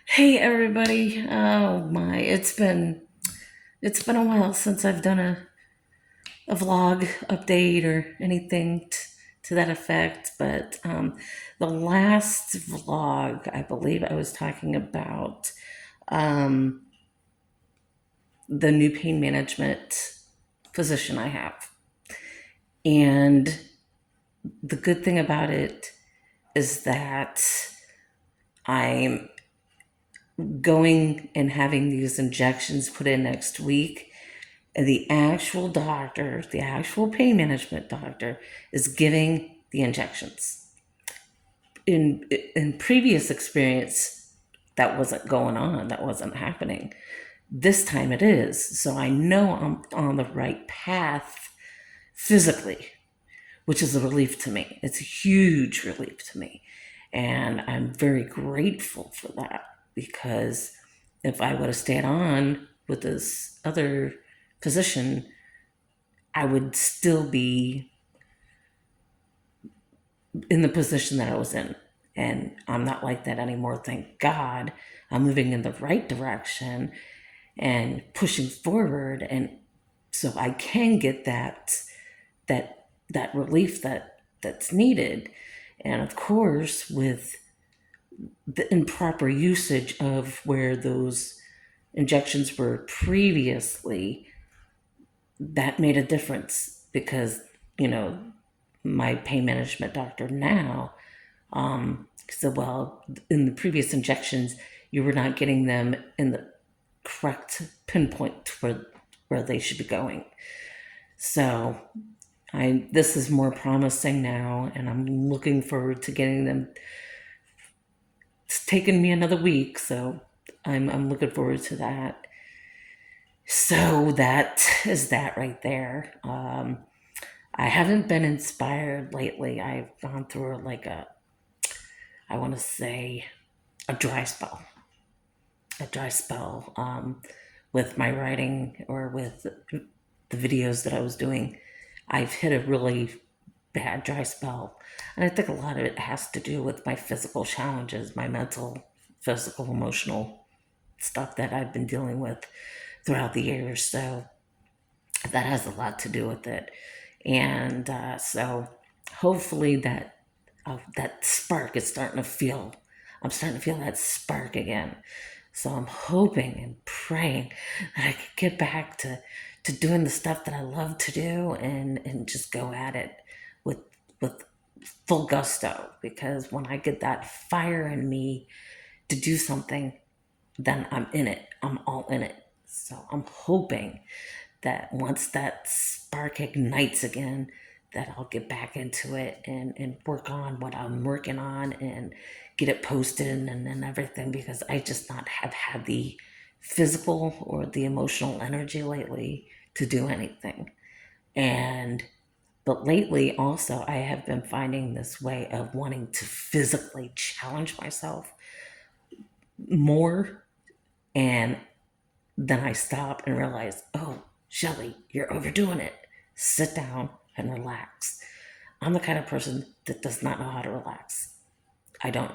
Hey everybody. Oh my, it's been a while since I've done a vlog update or anything to that effect, but the last vlog, I believe I was talking about um, the new pain management position I have. And the good thing about it is that I'm going and having these injections put in next week. And the actual doctor, the actual pain management doctor, is giving the injections. In previous experience, that wasn't going on, that wasn't happening. This time it is. So I know I'm on the right path physically, which is a relief to me. It's a huge relief to me. And I'm very grateful for that because if I would have stayed on with this other physician, I would still be in the position that I was in. And I'm not like that anymore. Thank God. I'm moving in the right direction and pushing forward. And so I can get that relief that's needed. And of course, with the improper usage of where those injections were previously, that made a difference because, you know, my pain management doctor now said, well, in the previous injections, you were not getting them in the correct pinpoint where they should be going. So this is more promising now, and I'm looking forward to getting them. It's taken me another week, so I'm looking forward to that. So that is that right there. I haven't been inspired lately. I've gone through like I want to say, a dry spell, with my writing or with the videos that I was doing. I've hit a really bad dry spell. And I think a lot of it has to do with my physical challenges, my mental, physical, emotional stuff that I've been dealing with throughout the years. So that has a lot to do with it. And so hopefully that spark is starting to feel. I'm starting to feel that spark again. So I'm hoping and praying that I can get back to doing the stuff that I love to do and just go at it with with full gusto. Because when I get that fire in me to do something, then I'm in it. I'm all in it. So I'm hoping that once that spark ignites again, that I'll get back into it and work on what I'm working on and get it posted and everything because I just not have had the physical or the emotional energy lately to do anything. And but lately also I have been finding this way of wanting to physically challenge myself more, and then I stop and realize, oh, Shellie, you're overdoing it. Sit down and relax. I'm the kind of person that does not know how to relax. I don't.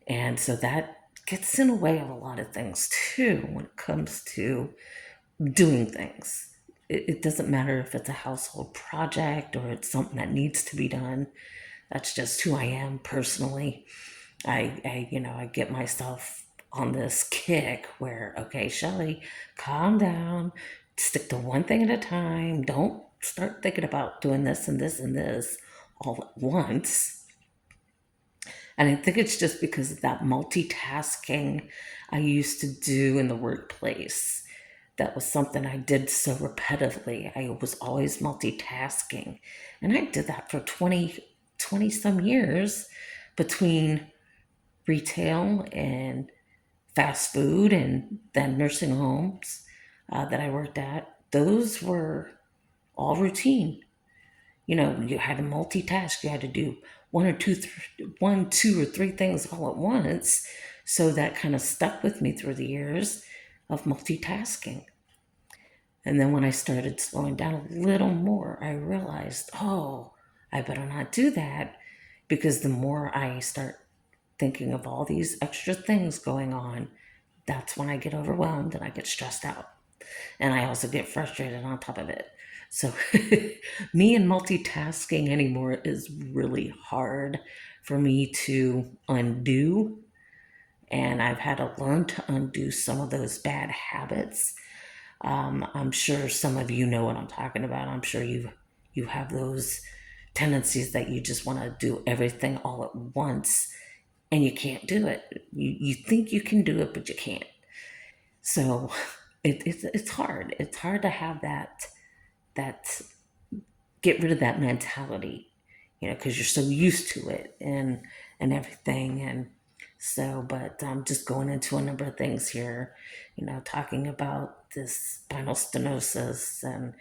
And so that gets in the way of a lot of things too when it comes to doing things. It doesn't matter if it's a household project or it's something that needs to be done. That's just who I am personally. I get myself on this kick where, okay, Shellie, calm down, stick to one thing at a time. Don't start thinking about doing this and this and this all at once. And I think it's just because of that multitasking I used to do in the workplace. That was something I did so repetitively. I was always multitasking. And I did that for 20 some years between retail and fast food and then nursing homes that I worked at. Those were all routine. You know, you had to multitask. You had to do one, two, or three things all at once. So that kind of stuck with me through the years of multitasking. And then when I started slowing down a little more, I realized, oh, I better not do that because the more I start thinking of all these extra things going on, that's when I get overwhelmed and I get stressed out. And I also get frustrated on top of it. So, me and multitasking anymore is really hard for me to undo. And I've had to learn to undo some of those bad habits. I'm sure some of you know what I'm talking about. I'm sure you have those tendencies that you just want to do everything all at once, and you can't do it. You think you can do it, but you can't. So it's hard. It's hard to have that get rid of that mentality, because you're so used to it and everything. And so, but just going into a number of things here, talking about this spinal stenosis and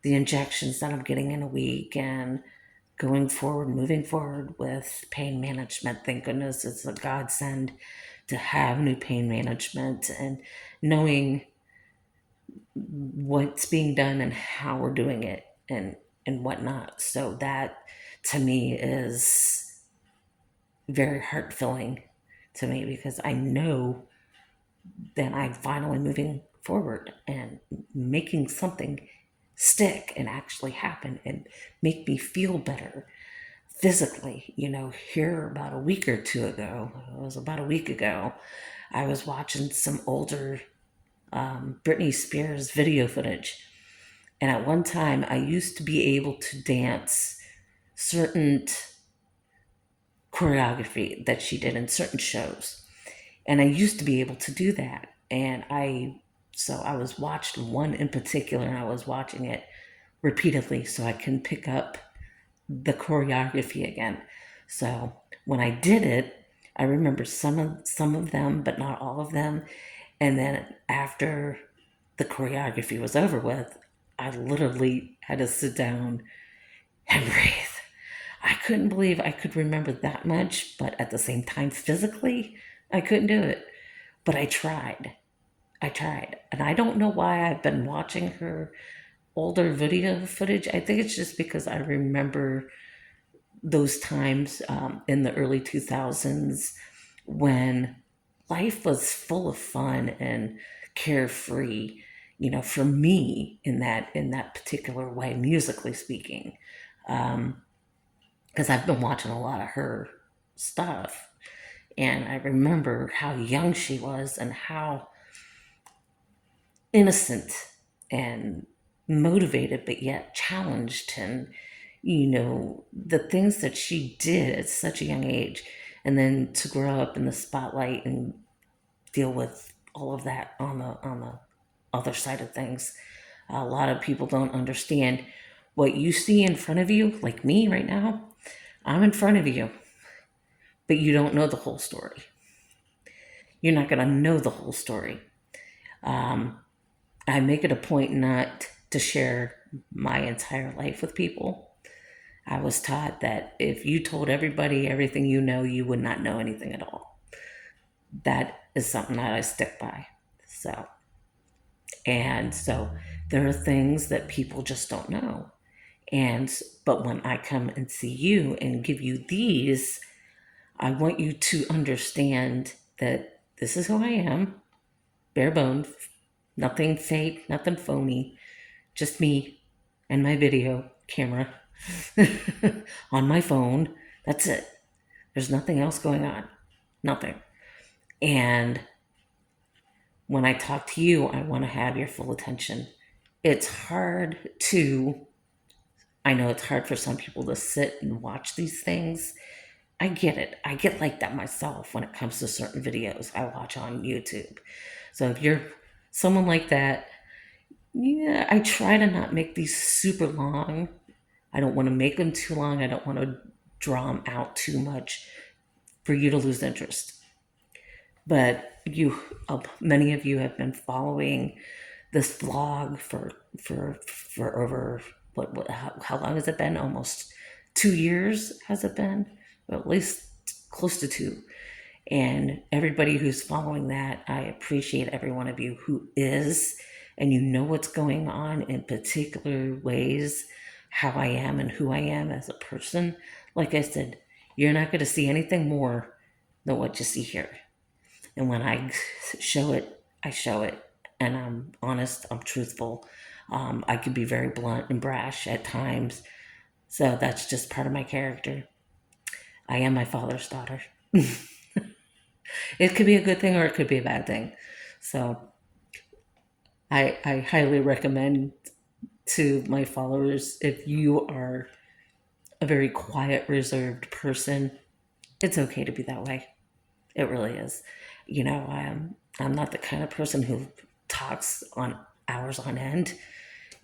the injections that I'm getting in a week, and going forward, moving forward with pain management. Thank goodness it's a godsend to have new pain management, and knowing what's being done and how we're doing it, and whatnot. So that to me is very heart filling to me, because I know that I'm finally moving forward and making something stick and actually happen and make me feel better physically. Here about a week or two ago, it was about a week ago, I was watching some older Britney Spears video footage. And at one time, I used to be able to dance certain choreography that she did in certain shows. And I used to be able to do that. So I was watching one in particular, and I was watching it repeatedly so I can pick up the choreography again. So when I did it, I remember some of them, but not all of them. And then after the choreography was over with, I literally had to sit down and breathe. I couldn't believe I could remember that much, but at the same time, physically, I couldn't do it. But I tried. I tried. And I don't know why I've been watching her older video footage. I think it's just because I remember those times in the early 2000s when life was full of fun and carefree, for me, in that particular way, musically speaking. Because I've been watching a lot of her stuff, and I remember how young she was and how innocent and motivated, but yet challenged, and the things that she did at such a young age, and then to grow up in the spotlight and deal with all of that on the other side of things. A lot of people don't understand what you see in front of you, like me right now. I'm in front of you, but you don't know the whole story. You're not going to know the whole story. I make it a point not to share my entire life with people. I was taught that if you told everybody everything you know, you would not know anything at all. That is something that I stick by. So there are things that people just don't know. But when I come and see you and give you these, I want you to understand that this is who I am, bare bones, nothing fake, nothing phony, just me and my video camera on my phone. That's it. There's nothing else going on. Nothing. And when I talk to you, I want to have your full attention. It's hard to, I know it's hard for some people to sit and watch these things. I get it. I get like that myself when it comes to certain videos I watch on YouTube. So if you're someone like that, yeah, I try to not make these super long. I don't want to make them too long. I don't want to draw them out too much for you to lose interest. But many of you have been following this vlog for over how long has it been? Almost 2 years has it been? Well, at least close to two. And everybody who's following that, I appreciate every one of you who is, and you know what's going on in particular ways, how I am and who I am as a person. Like I said, you're not going to see anything more than what you see here. And when I show it, I show it. And I'm honest, I'm truthful. I could be very blunt and brash at times. So that's just part of my character. I am my father's daughter. It could be a good thing or it could be a bad thing. So I highly recommend to my followers, if you are a very quiet, reserved person, it's okay to be that way. It really is. I'm not the kind of person who talks on hours on end.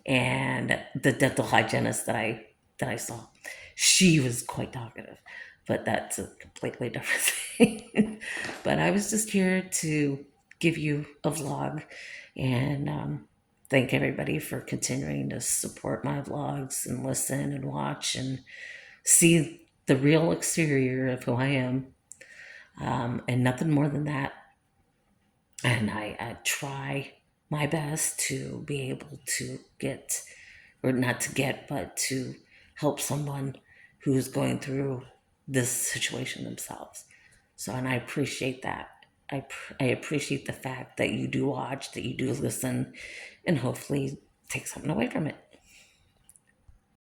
And the dental hygienist that I saw, she was quite talkative, but that's a completely different thing. But I was just here to give you a vlog and thank everybody for continuing to support my vlogs and listen and watch and see the real exterior of who I am, and nothing more than that. And I try my best to be able to get, or not to get, but to help someone who's going through this situation themselves. So, and I appreciate that. I appreciate the fact that you do watch, that you do listen, and hopefully take something away from it.